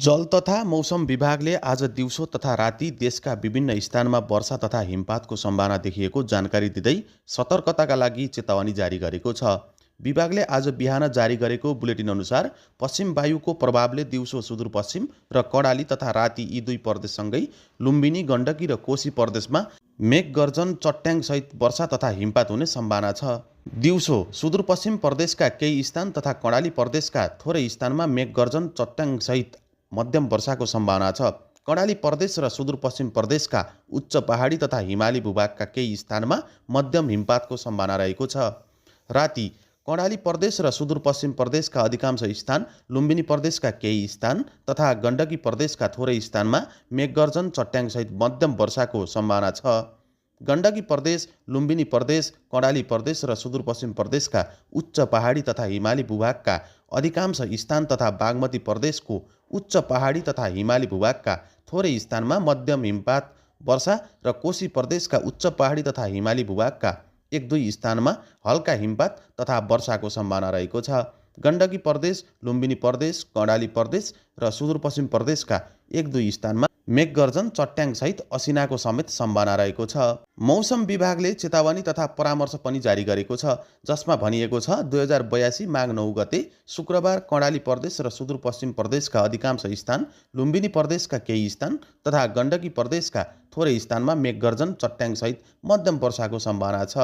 जल तथा मौसम विभागले आज दिउँसो तथा राति देशका विभिन्न स्थानमा वर्षा तथा हिमपातको सम्भावना देखिएको जानकारी दिँदै सतर्कताका लागि चेतावनी जारी गरेको छ। विभागले आज बिहान जारी गरेको बुलेटिन अनुसार पश्चिम वायुको प्रभावले दिउँसो सुदूरपश्चिम र कर्णाली तथा राति यी दुई प्रदेशसँगै लुम्बिनी, गण्डकी र कोशी प्रदेशमा मेघगर्जन, चट्याङसहित वर्षा तथा हिमपात हुने सम्भावना छ। दिउँसो सुदूरपश्चिम प्रदेशका केही स्थान तथा कर्णाली प्रदेशका थोरै स्थानमा मेघगर्जन, चट्याङसहित मध्यम वर्षाको सम्भावना छ। कर्णाली प्रदेश र सुदूरपश्चिम प्रदेशका उच्च पहाडी तथा हिमाली भूभागका केही स्थानमा मध्यम हिमपातको सम्भावना रहेको छ। राति कर्णाली प्रदेश र सुदूरपश्चिम प्रदेशका अधिकांश स्थान, लुम्बिनी प्रदेशका केही स्थान तथा गण्डकी प्रदेशका थोरै स्थानमा मेघगर्जन, चट्याङसहित मध्यम वर्षाको सम्भावना छ। गण्डकी प्रदेश, लुम्बिनी प्रदेश, कर्णाली प्रदेश र सुदूरपश्चिम प्रदेशका उच्च पहाडी तथा हिमाली भूभागका अधिकांश स्थान तथा बागमती प्रदेशको उच्च पहाडी तथा हिमाली भूभागका थोरै स्थानमा मध्यम हिमपात वर्षा र कोशी प्रदेशका उच्च पहाडी तथा हिमाली भूभागका एक दुई स्थानमा हल्का हिमपात तथा वर्षाको सम्भावना रहेको छ। गण्डकी प्रदेश, लुम्बिनी प्रदेश, कर्णाली प्रदेश र सुदूरपश्चिम प्रदेशका एक दुई स्थानमा मेघगर्जन, चट्याङसहित असिनाको समेत सम्भावना रहेको छ। मौसम विभागले चेतावनी तथा परामर्श पनि जारी गरेको छ, जसमा भनिएको छ 2082 माघ 9 गते शुक्रबार कर्णाली प्रदेश र सुदूरपश्चिम प्रदेशका अधिकांश स्थान, लुम्बिनी प्रदेशका केही स्थान तथा गण्डकी प्रदेशका थोरै स्थानमा मेघगर्जन, चट्याङसहित मध्यम वर्षाको सम्भावना छ।